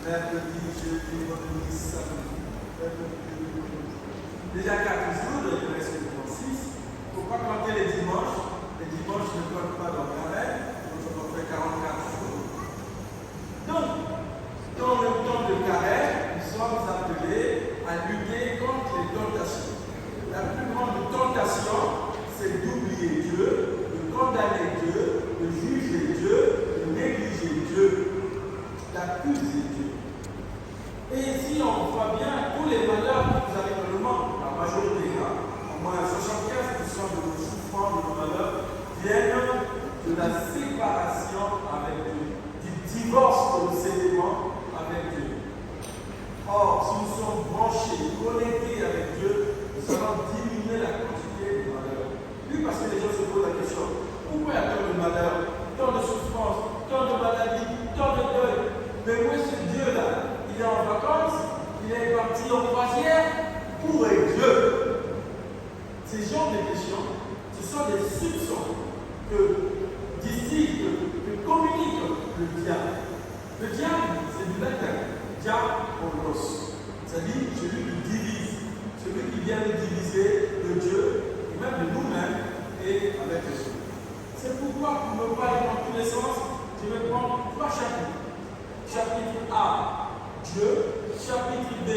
mercredi, jeudi, vendredi, samedi. Déjà 4 jours, il reste le 36. Pourquoi compter les dimanches? Les dimanches ne comptent pas dans le carême, donc on fait 44 jours. Donc, dans le temps de carême, nous sommes appelés à lutter contre les tentations. La plus grande tentation, c'est d'oublier Dieu, de condamner Dieu, de juger Dieu, de négliger Dieu, d'accuser Dieu. Et si on voit bien, tous les malheurs qui nous arrivent dans le monde, la majorité, au moins 75% de nos souffrances, de nos malheurs, viennent de la séparation avec Dieu, du divorce que nous célébrons avec Dieu. Or, si nous sommes branchés, connectés avec Dieu, nous allons diminuer la quantité de malheurs. Oui, parce que les gens se posent la question, pourquoi il y a tant de malheurs, tant de souffrances, tant de maladies, tant de deuil? Mais où est ce Dieu-là? Il est en vacances, il est parti en croisière. Où est Dieu? Ces genres de questions, ce sont des soupçons que distille, que communique le diable. Le diable, c'est du latin, diabolos, c'est-à-dire celui qui divise, celui qui vient de diviser de Dieu, et même de nous-mêmes, et avec les autres. C'est pourquoi, pour ne pas aller dans tous les sens, je vais prendre 3 chapitres. Chapitre A, Dieu, chapitre B,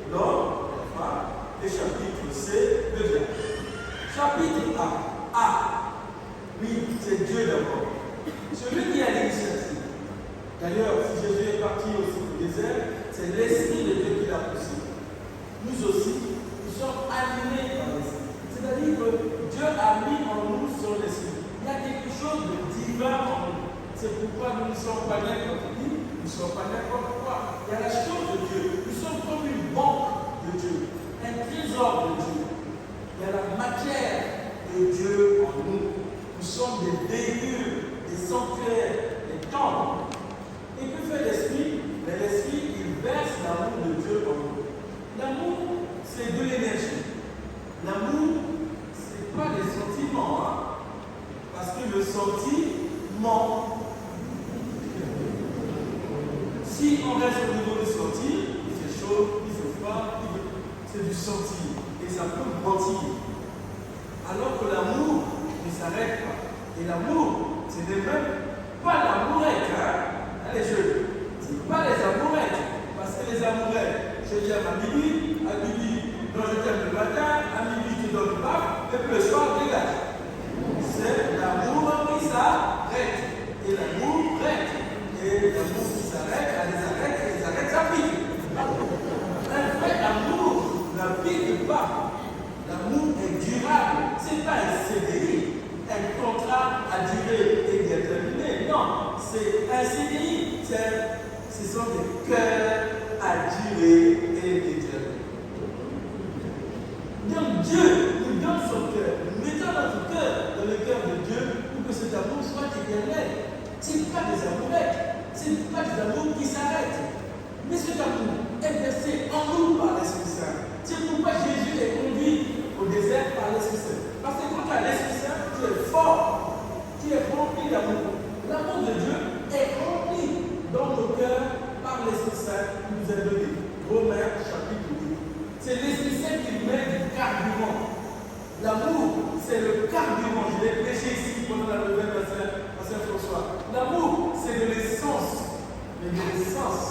l'homme, la femme, et chapitre C, le diable. Chapitre A, oui, c'est Dieu d'abord. Celui qui a l'initiative. D'ailleurs, si Jésus est parti aussi au désert, c'est l'Esprit de Dieu qui l'a poussé. Nous aussi, nous sommes animés par l'Esprit. C'est-à-dire que Dieu a mis en nous son Esprit. Il y a quelque chose de divin en nous. C'est pourquoi nous ne sommes pas n'importe qui, nous ne sommes pas n'importe quoi. Il y a la chose de Dieu. Nous sommes comme une banque de Dieu, un trésor de Dieu. Il y a la matière de Dieu en nous. Nous sommes des véhicules, des sanctuaires, des temples. Et que fait l'Esprit? L'Esprit, il verse l'amour de Dieu en nous. L'amour, c'est de l'énergie. L'amour, ce n'est pas des sentiments. Parce que le sentiment, si on reste au niveau du senti, il fait chaud, il fait froid, c'est du senti. Et ça peut mentir. Alors que l'amour ne s'arrête pas. Et l'amour, ce n'est même pas l'amourette. Allez, c'est pas les amourettes. Parce que les amourettes, je t'aime à Bibi, non, je t'aime le matin, à midi, tu donnes le bac, et puis le soir, dégage. C'est l'amour qui s'arrête. Et l'amour reste. Et l'amour qui s'arrête, elle les arrête, et les arrête, ça pique. Un vrai amour ne pique pas. L'amour est durable. Ce n'est pas un CDI, un contrat à durée indéterminée. Non, c'est un CDI. Ce sont des cœurs à durée indéterminée. Donc Dieu nous donne son cœur. Nous mettons notre cœur dans le cœur de Dieu pour que cet amour soit éternel. Ce n'est pas des amourettes. Ce n'est pas des amours qui s'arrêtent. Mais cet amour est versé en nous par l'Esprit Saint. C'est pourquoi Jésus est conduit au désert par l'Esprit Saint. Parce que quand tu as l'Esprit Saint, tu es fort. Tu es rempli d'amour. L'amour de Dieu est rempli dans nos cœurs par l'Esprit Saint qui nous est donné. Romains chapitre 2. C'est l'Esprit Saint qui met du carburant. L'amour, c'est le carburant. Je l'ai prêché ici pendant la nouvelle à Saint-François. L'amour, c'est de l'essence. Mais de l'essence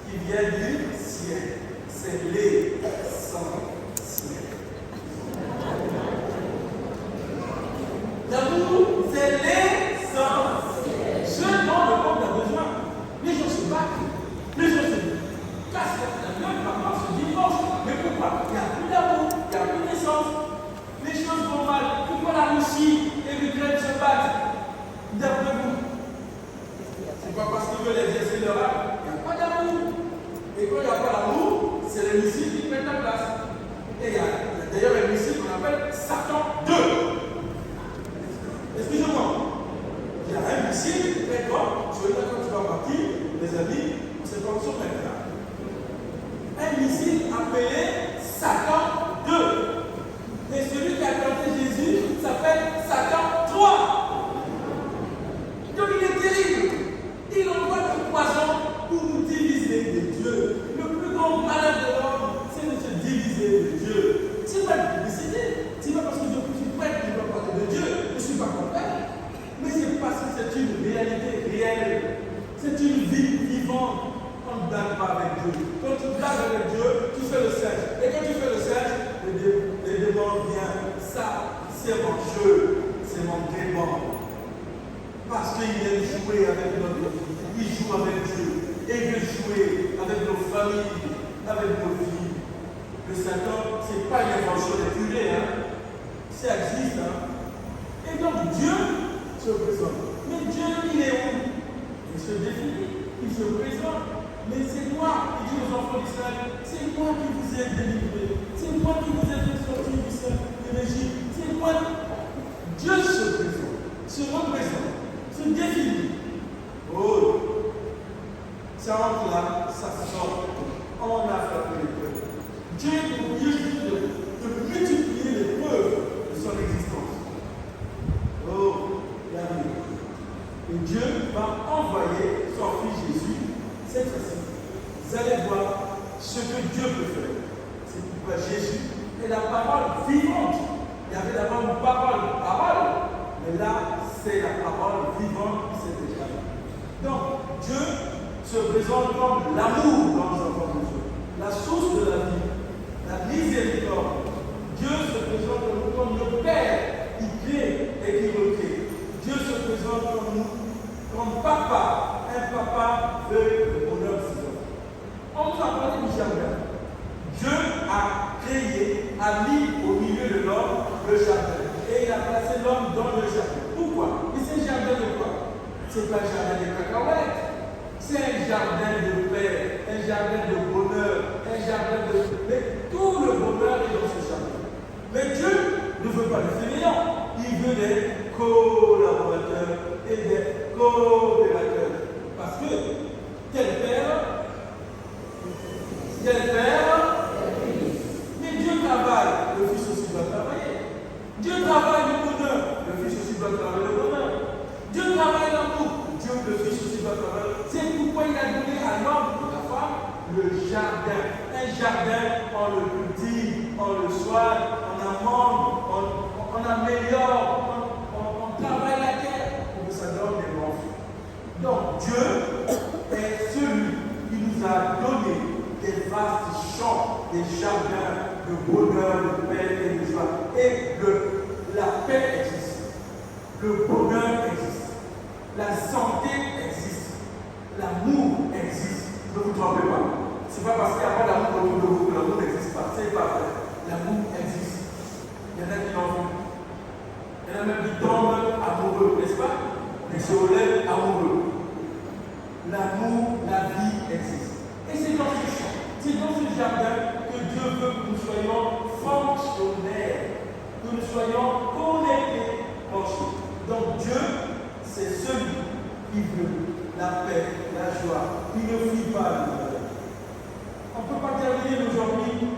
qui vient du ciel. C'est l'essentiel. L'amour, c'est l'essence. Ce dont le monde a besoin. Les gens se battent. Les gens se cassent la gueule, parfois se divorcent. Mais pourquoi? Il n'y a plus d'amour, il n'y a plus d'essence. Les choses vont mal. Pourquoi la Russie et l'Ukraine se battent? D'après vous? C'est pas parce qu'ils veulent exercer leur âme. Il n'y a pas d'amour. Et quand il n'y a pas d'amour, c'est les missiles qui prennent la place. Et il y a d'ailleurs un missile qu'on appelle Satan 2. Excusez-moi. Il y a un missile très grand. Celui-là, quand tu vas partir, les amis, c'est comme ça maintenant. Un missile appelé Satan 2. Et celui qui a planté Jésus s'appelle Satan 3. Donc il est terrible. Il envoie du poison pour nous diviser. rentrer bon. Parce qu'il aime jouer avec notre vie. Il joue avec Dieu. Et il veut jouer avec nos familles, avec nos filles. Le Satan, ce n'est pas une invention des curés, hein. Ça existe, hein. Et donc Dieu se présente. Mais Dieu, il est où? Il se définit, il se présente. Mais c'est moi, il dit aux enfants d'Israël, c'est moi qui vous ai délivré. C'est moi qui vous ai fait sortir de l'Égypte. C'est moi. Dieu se présente, se représente, se définit. Oh, ça rentre là, ça sort. On a frappé les preuves. Dieu est obligé de multiplier les preuves de son existence. Oh, regardez. Et Dieu va envoyer son fils Jésus, cette fois-ci. Vous allez voir ce que Dieu peut faire. C'est pourquoi Jésus est la parole vivante. Il y avait d'abord une parole, mais là, c'est la parole vivante qui s'est déclarée. Donc, Dieu se présente comme l'amour dans les enfants de Dieu, la source de la vie, la miséricorde. Dieu se présente comme le Père qui crée et qui recrée. Dieu se présente comme papa. Un papa veut le bonheur de ses enfants. On nous a parlé du jardin. Dieu a créé, a mis au milieu de l'homme le jardin. Et il a placé l'homme dans le jardin. Pourquoi? Et c'est un jardin de quoi? C'est pas un jardin de cacahuètes. C'est un jardin de paix, un jardin de bonheur, un jardin de... Mais tout le bonheur est dans ce jardin. Mais Dieu ne veut pas des fainéants. Il veut des collaborateurs et des coopérateurs. Parce que quel père? Mais Dieu travaille, le Fils aussi doit travailler. Dieu travaille le bonheur, le Fils aussi doit travailler le bonheur. Dieu travaille l'amour, Dieu, le Fils aussi doit travailler. C'est pourquoi il a donné à l'homme et à la femme le jardin. Un jardin, on le cultive, on le soigne, on amende, on améliore, on travaille la terre pour que ça donne des bons fruits. Donc Dieu est celui qui nous a donné des vastes champs, des jardins de bonheur, de paix et de joie. Et la paix existe, le bonheur existe, la santé existe, l'amour existe. Ne vous trompez pas. Ce n'est pas parce qu'il n'y a pas d'amour autour de vous que l'amour n'existe pas. C'est pas vrai. L'amour existe. Il y en a qui l'ont vu. Il y en a même qui tombent amoureux, n'est-ce pas? Mais se relèvent amoureux. L'amour, la vie existe. Et c'est dans ce champ, c'est dans ce jardin que Dieu veut que nous soyons fonctionnaires, que nous soyons connectés ensemble. Donc Dieu, c'est celui qui veut la paix, la joie. Il ne fuit pas le malheur. On ne peut pas terminer aujourd'hui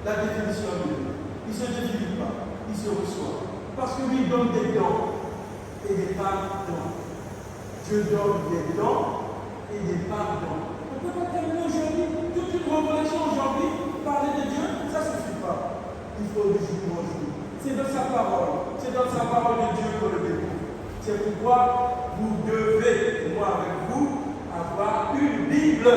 la définition de Dieu. Il ne se définit pas, il se reçoit. Parce que lui donne des dons et des pardons. Dieu donne des dons et des pardons. On ne peut pas terminer aujourd'hui toute une révélation aujourd'hui, parler de Dieu, ça ne suffit pas. Il faut du jour au jour. C'est dans sa parole, c'est dans sa parole de Dieu qu'on le découvre. C'est pourquoi vous devez, et moi avec vous, avoir une Bible.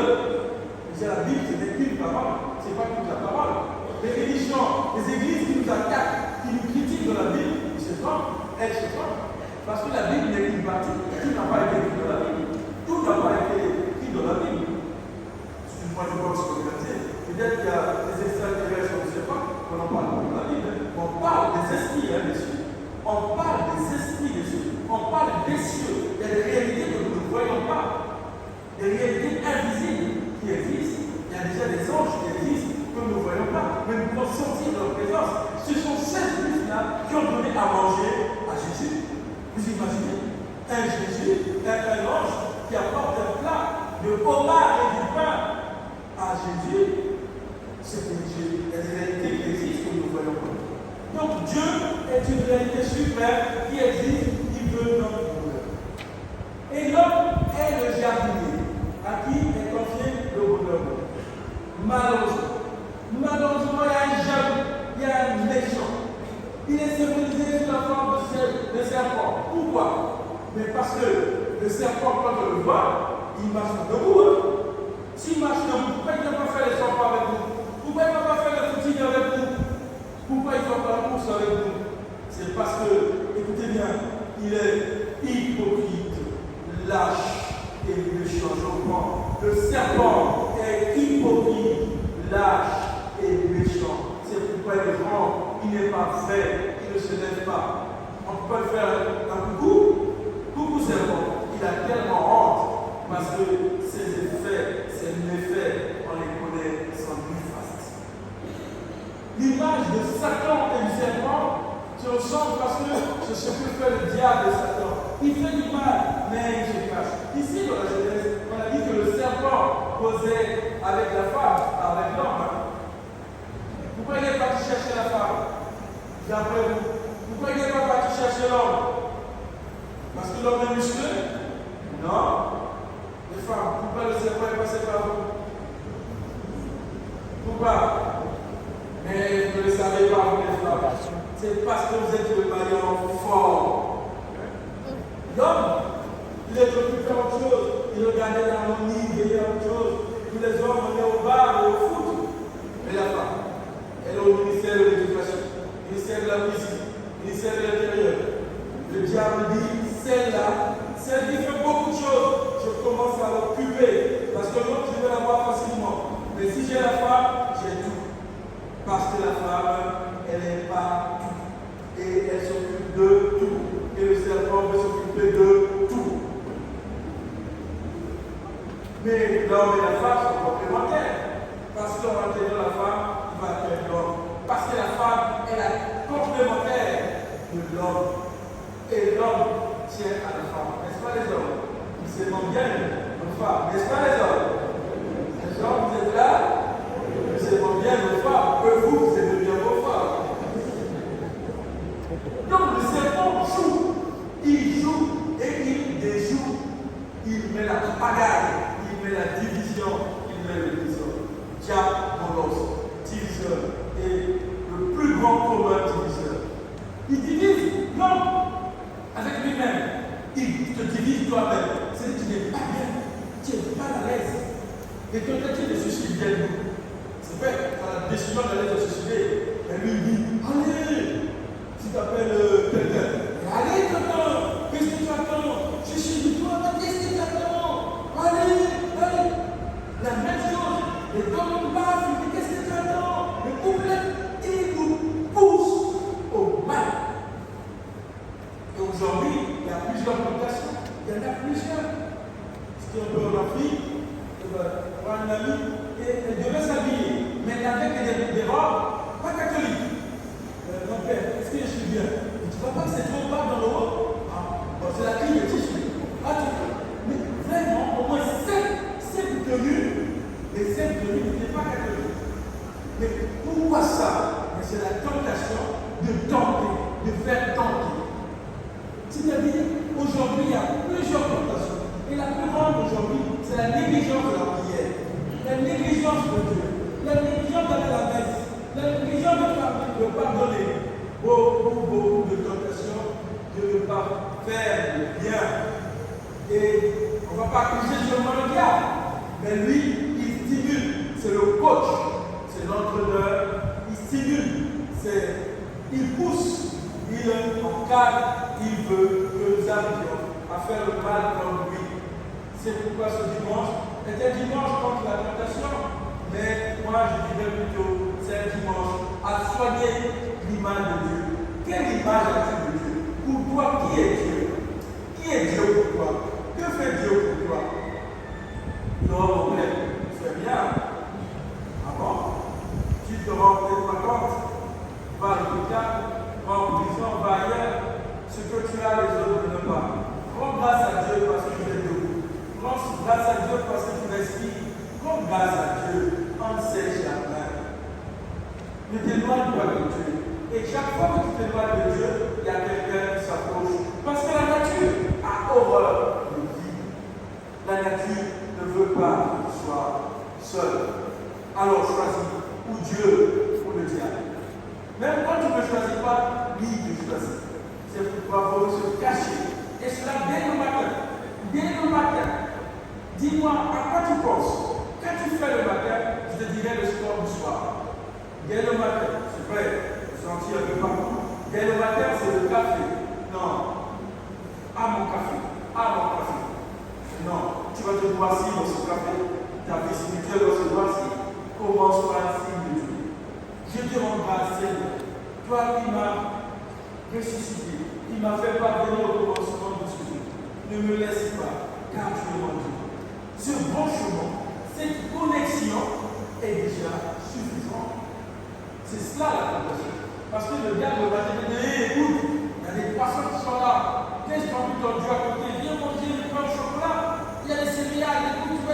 C'est la Bible, c'est une parole, ce n'est pas toute la parole. Les religions, les églises qui nous attaquent, qui nous critiquent dans la Bible, ils se trompent, elles se trompent. Parce que la Bible n'est qu'une partie, tout n'a pas été écrit dans la Bible. Tout n'a pas été écrit dans la Bible. Excuse-moi, je pense que peut-être qu'il y a des extraterrestres, on ne sait pas, qu'on en parle pas dans la Bible. On parle des esprits, hein, des cieux. On parle des esprits des cieux. On parle des cieux. Il y a des réalités que nous ne voyons pas. Des réalités invisibles qui existent. Il y a déjà des anges qui existent que nous ne voyons pas. Mais nous pouvons sentir leur présence. Ce sont ces esprits-là qui ont donné à manger à Jésus. Vous imaginez un Jésus, un ange qui apporte un plat de homard et du pain à Jésus, c'est une réalité qui existe que nous ne voyons pas. Donc Dieu est une réalité suprême qui existe, qui veut notre bonheur. Et l'homme est le jardinier à qui est confié le bonheur. Malheureusement, il y a un jaloux, il y a un méchant. Il est symbolisé sous la forme de serpent. Pourquoi? Mais parce que le serpent, quand on le voit, il marche debout. Hein? S'il marche debout, pourquoi il ne peut pas faire les serpents avec vous? Pourquoi il ne peut pas faire le footing avec vous? Pourquoi il ne fait pas la course avec vous? C'est parce que, écoutez bien, il est hypocrite, lâche et méchant. Je comprends. Le serpent est hypocrite, lâche et méchant. C'est pourquoi il est grand, il n'est pas vrai, il ne se lève pas. On peut faire un coucou. Coucou serpent. Il a tellement honte parce que ses effets, ses méfaits, on les connaît sans néfaste. L'image de Satan et du serpent se ressemble parce que c'est ce que fait le diable et Satan. Il fait du mal, mais il se cache. Ici, dans la Genèse, on a dit que le serpent causait avec la femme, avec l'homme. Pourquoi il n'est pas parti chercher la femme? D'après vous. Pourquoi il n'est pas parti chercher l'homme? Parce que l'homme est musclé? Non. Les femmes, pourquoi le serpent est passé par vous? Pourquoi? Mais vous ne le savez pas, vous les femmes. C'est parce que vous êtes le maillon fort. L'homme, il est occupé à autre chose. Il regardait l'harmonie, il veillait à autre chose. Tous les hommes, on est au bar et au foot. Mais la femme, elle est au ministère de l'éducation, ministère de la musique, ministère de l'intérieur. Le diable dit, celle-là, celle qui fait beaucoup de choses, je commence à l'occuper. Parce que l'autre, je vais l'avoir facilement. Mais si j'ai la femme, j'ai tout. Parce que la femme, elle n'est pas tout. Et elle s'occupe de tout. Et le serpent veut s'occuper de tout. Mais l'homme et la femme sont complémentaires. Parce qu'en atteignant la femme, il va atteindre l'homme. Parce que la femme est la complémentaire de l'homme. Et l'homme tient à la femme. N'est-ce pas les hommes? Ils s'aiment bien nos femmes. N'est-ce pas les hommes? Les hommes, vous êtes là? Ils s'aiment bien nos femmes. Vous aimez bien vos femmes. Donc le serpent joue. Il joue et il déjoue. Il met la pagaille. Il met la division. Il met le désordre. Diabolos, diviseur. Et le plus grand commun diviseur. Il divise l'homme avec lui-même. Il te divise toi-même. C'est-à-dire que tu n'es pas bien. Tu n'es pas à l'aise. Et tentative de suicide vient nous. C'est vrai, tu as la décision d'aller te suicider. Et lui dit, allez, tu t'appelles quelqu'un. Allez, quelqu'un, qu'est-ce que tu attends? Je suis du toi, qu'est-ce que tu attends? Allez, allez. La même chose. Et quand on passe, il dit, qu'est-ce que tu attends? Le couplet, il nous pousse au mal. Et aujourd'hui, il y a plusieurs tentations. Il y en a plusieurs. Si on peut en fille, pour un ami, et elle devait s'habiller, mais elle avait des robes pas catholiques. Mon père, est-ce que je suis bien? Et tu ne vois pas que c'est trop bas dans le haut? Bon, c'est la clé de tissu. Mais vraiment, au moins 7 tenues, les 7 tenues n'étaient pas catholiques. Mais pourquoi ça? Mais c'est la tentation de tenter, de faire tenter. C'est-à-dire, aujourd'hui, il y a plusieurs tentations. Et la plus grande aujourd'hui, c'est la négligence de la prière, la négligence de Dieu, la négligence d'aller à la messe, la négligence de pardonner. Beaucoup de tentations de ne pas faire le bien. Et on ne va pas accuser seulement le diable, mais lui, il stimule. C'est le coach, c'est l'entraîneur, il stimule, il pousse, il encadre, il veut que nous arrivions à faire le mal comme lui. C'est pourquoi ce dimanche était dimanche contre la tentation, mais moi je dirais plutôt c'est un dimanche à soigner l'image de Dieu. Quelle image as-tu de Dieu? Pour toi, qui est Dieu? Qui est Dieu pour toi? Que fait Dieu pour toi? Non, mon frère, c'est bien. Ah bon? Tu te rends peut-être pas compte. Va à l'hôpital, va en prison, va ailleurs. Ce que tu as, les autres ne pas. Rends grâce à Dieu parce que tu es debout. Rends grâce à Dieu parce que tu respires. Rends grâce à Dieu. On ne sait jamais. Ne t'éloigne pas de Dieu. Et chaque fois que tu t'éloignes de Dieu, il y a quelqu'un qui s'approche. Parce que la nature a horreur de vivre. La nature ne veut pas que tu sois seul. Alors choisis ou Dieu ou le diable. Même quand tu ne choisis pas, lui te choisit. C'est pourquoi il faut se cacher. Et cela dès le matin. Dès le matin. Dis-moi, à quoi tu penses? Quand tu fais le matin, je te dirai le sport du soir. Dès le matin, c'est vrai, je sentis un peu partout. Dès le matin, c'est le café. Non. à mon café, à mon café. Non, tu vas te voici dans ce café, ta vie spirituelle va se voici. Commence par un signe de Dieu. Je te rends grâce, Seigneur. Toi qui m'as ressuscité, qui m'as fait parvenir au commencement de ce jour. Ne me laisse pas, car tu es mon Dieu. Ce bon chemin, cette connexion est déjà suffisante. C'est cela la connexion. Parce que le diable va te dire, écoute, il y a des poissons qui sont là. Qu'est-ce qu'on peut ton Dieu à côté? Viens manger le pain au chocolat. Il y a des céréales, des coups.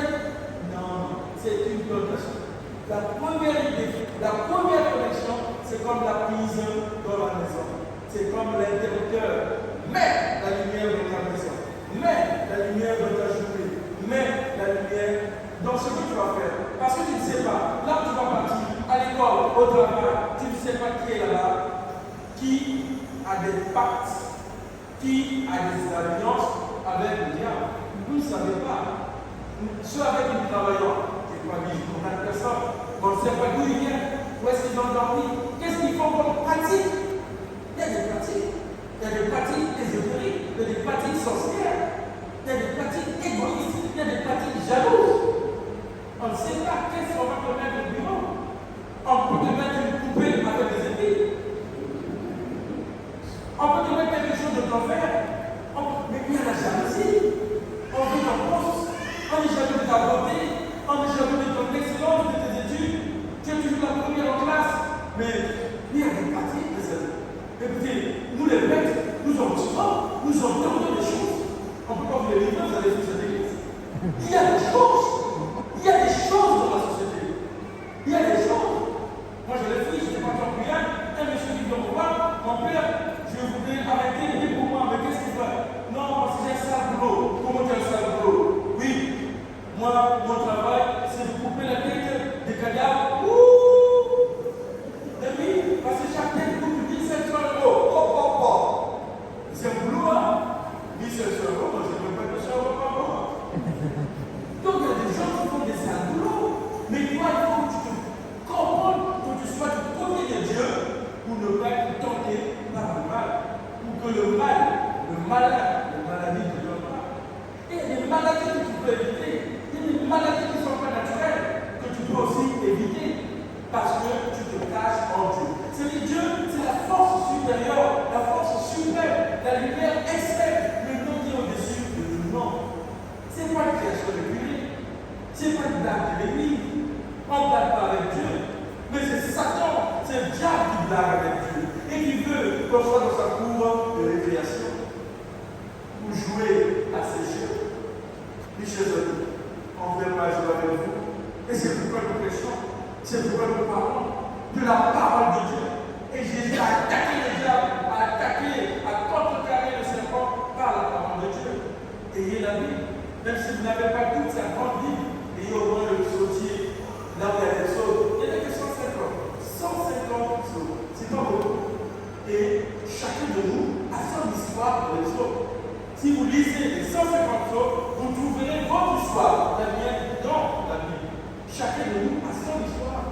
Non, c'est une connexion. La première idée, la première connexion, c'est comme la prise dans la maison. C'est comme l'interrupteur. Mets la lumière dans ta maison. Mets la lumière dans ta journée. Mets la lumière dans ce que tu vas faire. Parce que tu ne sais pas, là où tu vas partir, à l'école, au travail, tu ne sais pas qui est là-bas, qui a des pactes, qui a des alliances avec le diable. Vous ne savez pas. Ceux avec qui nous travaillons, je n'ai pas dit pour 4 personnes, on ne sait pas d'où ils viennent, où est-ce qu'ils ont dormi, qu'est-ce qu'ils font comme pratique. Il y a des pratiques. Il y a des pratiques ésotériques, il y a des pratiques sorcières, il y a des pratiques égoïstes, il y a des pratiques jalouses. On ne sait pas qu'est-ce qu'on va te mettre au bureau. On peut te mettre une poupée avec des épées. On peut te mettre quelque chose de l'enfer. Mais il y a la jalousie. On veut ton poste. On est jaloux de ta beauté. On est jaloux de ton excellence, de tes études. Tu es toujours la première en classe. Mais il y a des pratiques, mes amis. Écoutez, nous les maîtres, nous en tirons, nous entendons des choses. On ne peut pas vous les livrer, vous allez faire cette église. Il y a des choses. Il y a des choses dans la société. Il y a des choses. Moi, je l'ai fait, je n'ai pas tant rien. Un monsieur qui vient me voir, mon père, je voudrais arrêter de dire pour moi, mais qu'est-ce qu'il fait? Non, parce que j'ai un sale boulot. Comment tu as un sale boulot? Oui, moi, mon travail, c'est de couper la tête des cadavres. Ouh! Et oui, parce que chaque tête coûte 1700 euros. C'est un boulot, hein? 1700 euros, moi, je ne peux pas te faire par mois. Donc, il y a des gens qui font des sales boulots. Mais toi, il faut que tu te comprennes, que tu sois du côté de Dieu pour ne pas être tenté par le mal. Pour que le mal, le malade, les maladies ne viennent pas. Et il y a des maladies que tu peux éviter. Il y a des maladies qui ne sont pas naturelles que tu peux aussi éviter. Parce que tu te caches en Dieu. C'est Dieu, c'est la force supérieure, la force suprême, la lumière extrême, le nom qui est au-dessus de tout nom. Ce n'est pas une création de Dieu. Ce n'est pas une blague de l'église. On ne blague pas avec Dieu. Mais c'est Satan, c'est le diable qui blague avec Dieu. Et qui veut qu'on soit dans sa cour de récréation pour jouer à ses jeux. Mes chers amis, on ne veut pas jouer avec vous. Et c'est pourquoi nous prêchons. C'est pourquoi nous parlons de la parole de Dieu. Et Jésus a attaqué le diable, a attaqué, a contrecarré le serpent par la parole de Dieu. Ayez la Bible. Même si vous n'avez pas toute sa grande Bible, ayez au moins le psautier, là où il y a des psaumes. Il y en a que 150. 150 psaumes. C'est pas beaucoup. Et chacun de nous a son histoire dans les psaumes. Si vous lisez les 150 psaumes, vous trouverez votre histoire, la mienne, dans la Bible. Chacun de nous a son histoire.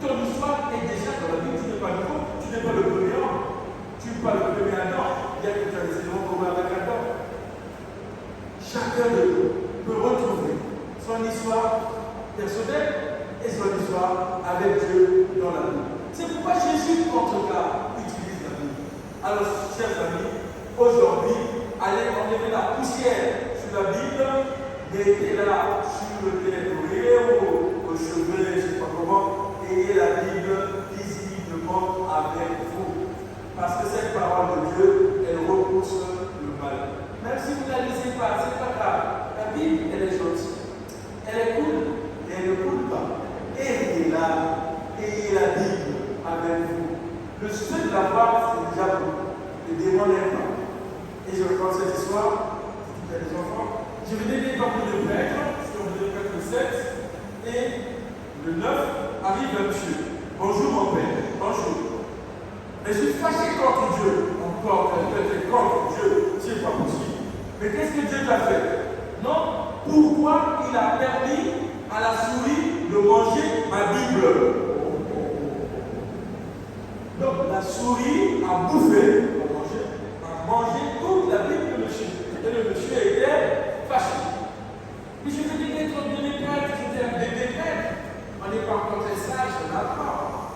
Ton histoire est déjà dans la Bible. Tu n'es pas nouveau, tu n'es pas le premier homme. Tu n'es pas le premier Adam, bien que tu as des éléments communs avec Adam. Chacun de nous peut retrouver son histoire personnelle et son histoire avec Dieu dans la Bible. C'est pourquoi Jésus, en tout cas, utilise la Bible. Alors, chers amis, aujourd'hui, allez enlever la poussière sur la Bible, mettez-la sur le téléphone ou au cheveu, je ne sais pas comment, ayez la Bible visiblement avec vous. Parce que cette parole de Dieu, elle repousse le mal. Même si vous ne la lisez pas, c'est pas grave. La Bible, elle est gentille. Elle est cool. Et elle ne coule pas. Ayez la Bible avec vous. Le sujet de la part, c'est déjà beaucoup. Le démon n'aime pas. Et je raconte cette histoire. Il y a des enfants. Je vais donner l'exemple de Pâques, sur le Pâques le 7. Et le 9 arrive un monsieur. Bonjour mon père. Bonjour. Mais je suis fâché contre Dieu. Encore, contre Dieu. C'est pas possible. Mais qu'est-ce que Dieu t'a fait? Non. Pourquoi il a permis à la souris de manger ma Bible? Donc la souris a bouffé, a mangé toute la Bible de monsieur. parfois très sage, on a pas.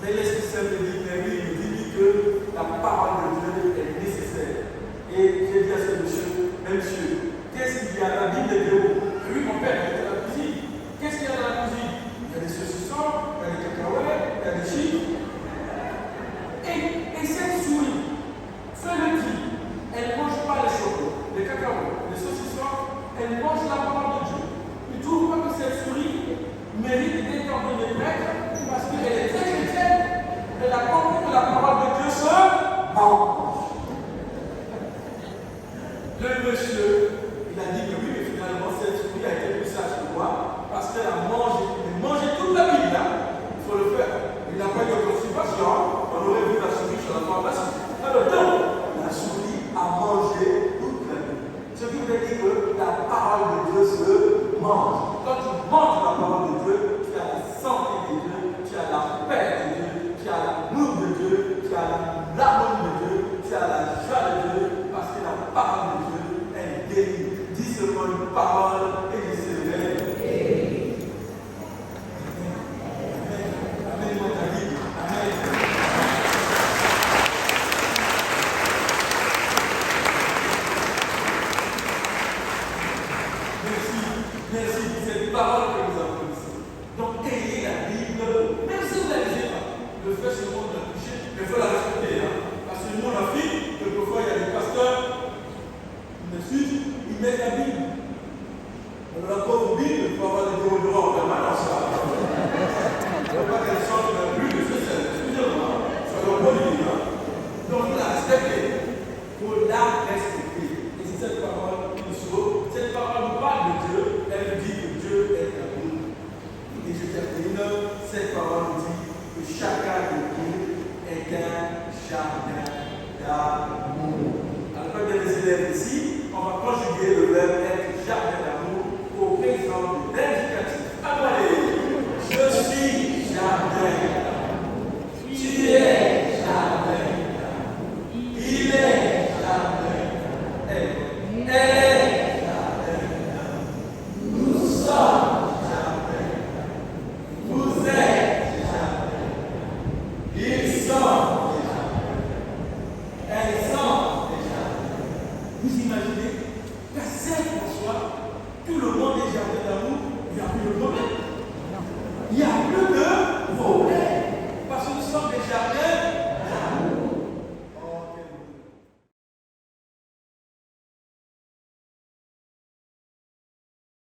Mais l'Esprit Saint me dit, Mary me dit que la parole de Dieu est nécessaire. Et j'ai dit à ce monsieur, qu'est-ce qu'il y a dans la Bible de Dieu? Oui, mon père, il était dans la cuisine. Qu'est-ce qu'il y a dans la cuisine? Il y a des saucissons, il y a des cacahuètes, il y a des chips. Et cette souris, fais-le-t-il, elle ne mange pas les chocolats, les cacahuètes, les saucissons, elle mange la parole de Dieu. Tu ne trouves pas que cette souris mérite d'être ordonnée prêtre parce qu'elle est très chrétienne? Elle a compris que la parole de Dieu se mange. Le monsieur, il a dit que oui, mais finalement, cette souris a été plus sage que moi parce qu'elle a mangé toute la Bible. Il faut le faire. Il n'a pas eu de constipation. On aurait vu la souris sur la pharmacie. Alors, donc, la souris a mangé toute la Bible. Ce qui veut dire que la parole de Dieu se mange. Quand tu manges la parole de Dieu, tu as la santé de Dieu, tu as la paix de Dieu, tu as l'amour de Dieu, tu as l'amour de Dieu, tu as la joie de Dieu, parce que la parole de Dieu, elle guérit. Dis seulement une parole et il se révèle. Merci pour cette parole que nous avons ici. Donc, ayez la Bible, même si vous ne la lisez pas. Le fait seulement de la toucher, mais il faut la respecter. Parce que nous, on a fait, quelquefois, il y a des pasteurs, ils mettent la Bible. Alors, la pauvre Bible, il faut avoir des déodorants en permanence. Il ne faut pas qu'elle change de plus de ce sel. Excusez-moi, soyons polis. Donc, il faut la respecter. Il faut la respecter. Et c'est cette parole qui nous sauve. Cette parole nous parle de Dieu. Elle dit que Dieu est amour. Et je termine, cette parole nous dit que chacun de nous est un jardin d'amour. Alors, quand il y a des élèves ici, on va conjuguer le verbe être jardin d'amour au présent de l'indicatif. Allez, je suis jardin d'amour. Tu es jardin d'amour. Il est jardin d'amour. Elle est jardin d'amour. Nous sommes jardin d'amour. Vous êtes jardin d'amour. Ils sont des jardins d'amour. Elles sont des jardins d'amour. Vous imaginez qu'à Saint-François, tout le monde est jardin d'amour, il n'y a plus de problème. Il n'y a plus